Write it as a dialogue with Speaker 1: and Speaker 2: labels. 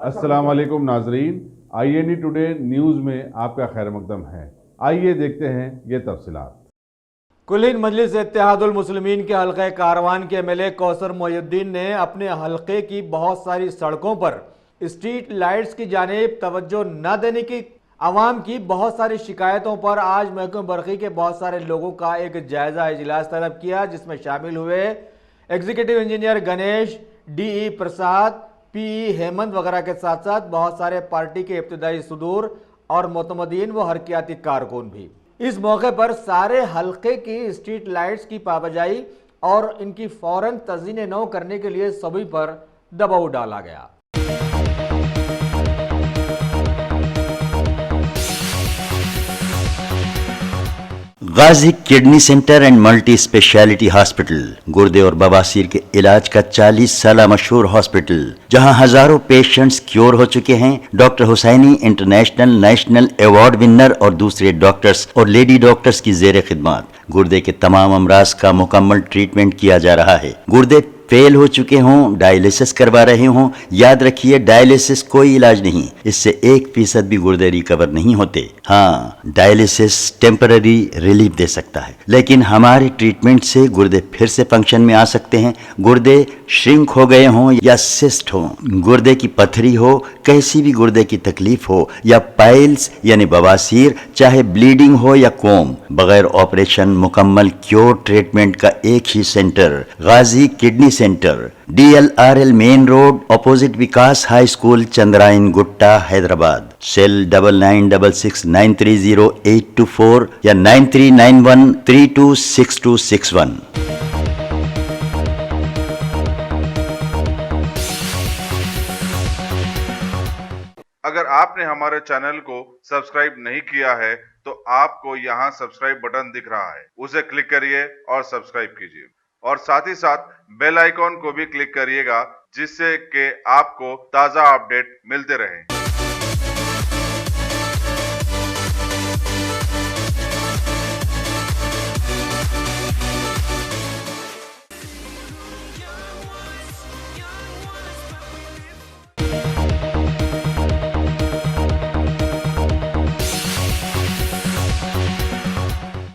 Speaker 1: अस्सलाम वालेकुम नाजरीन, INE टुडे न्यूज़ में आपका खैर मकदम है। आइए देखते हैं ये तफसीलात।
Speaker 2: कुलीन मजलिस इत्तेहादुल मुस्लिमीन के हल्के कारवान के MLA कौसर मोहिउद्दीन ने अपने हल्के की बहुत सारी सड़कों पर स्ट्रीट लाइट्स की जानिब तवज्जो न देने की आवाम की बहुत सारी शिकायतों पर आज महकमा बरकी के बहुत सारे लोगों का एक जायजा इजलास तलब किया, जिसमें शामिल हुए एग्जीक्यूटिव इंजीनियर गणेश, DE प्रसाद, PE हेमंत वगैरह के साथ साथ बहुत सारे पार्टी के इब्तदाई सुदूर और मोतमदीन व हरकियाती कारकुन भी। इस मौके पर सारे हल्के की स्ट्रीट लाइट्स की पाबजाई और इनकी फौरन तज़ीन नौ करने के लिए सभी पर दबाव डाला गया।
Speaker 3: Ghazi kidney centre and multi speciality hospital गुर्दे और बवासीर के इलाज का 40 साल मशहूर हॉस्पिटल, जहां हजारों पेशेंट्स क्योर हो चुके हैं। Doctor Husaini international national award winner और दूसरे डॉक्टर्स और लेडी डॉक्टर्स की जेर खिदमत गुर्दे के तमाम अमराज का मुकम्मल ट्रीटमेंट किया जा रहा है। गुर्दे फेल हो चुके हों, डायलिसिस करवा रहे हों, याद रखिए डायलिसिस कोई इलाज नहीं, इससे 1% भी गुर्दे रिकवर नहीं होते। हाँ, डायलिसिस टेम्पररी रिलीफ दे सकता है, लेकिन हमारे ट्रीटमेंट से गुर्दे फिर से फंक्शन में आ सकते हैं। गुर्दे श्रिंक हो गए हों या सिस्ट हो, गुर्दे की पथरी हो, कैसी भी गुर्दे की तकलीफ हो या पाइल्स यानी बवासीर, चाहे ब्लीडिंग हो या कोम, बगैर ऑपरेशन मुकम्मल क्योर ट्रीटमेंट का एक ही centre, Ghazi kidney centre, DLRL main road opposite Vikas high school, Chandrayangutta, Hyderabad. Cell 9966930824 या 9391326261।
Speaker 4: अगर आपने हमारे चैनल को सब्सक्राइब नहीं किया है तो आपको यहाँ सब्सक्राइब बटन दिख रहा है, उसे क्लिक करिए और सब्सक्राइब कीजिए और साथ ही साथ बेल आइकॉन को भी क्लिक करिएगा, जिससे कि आपको ताज़ा अपडेट मिलते रहें।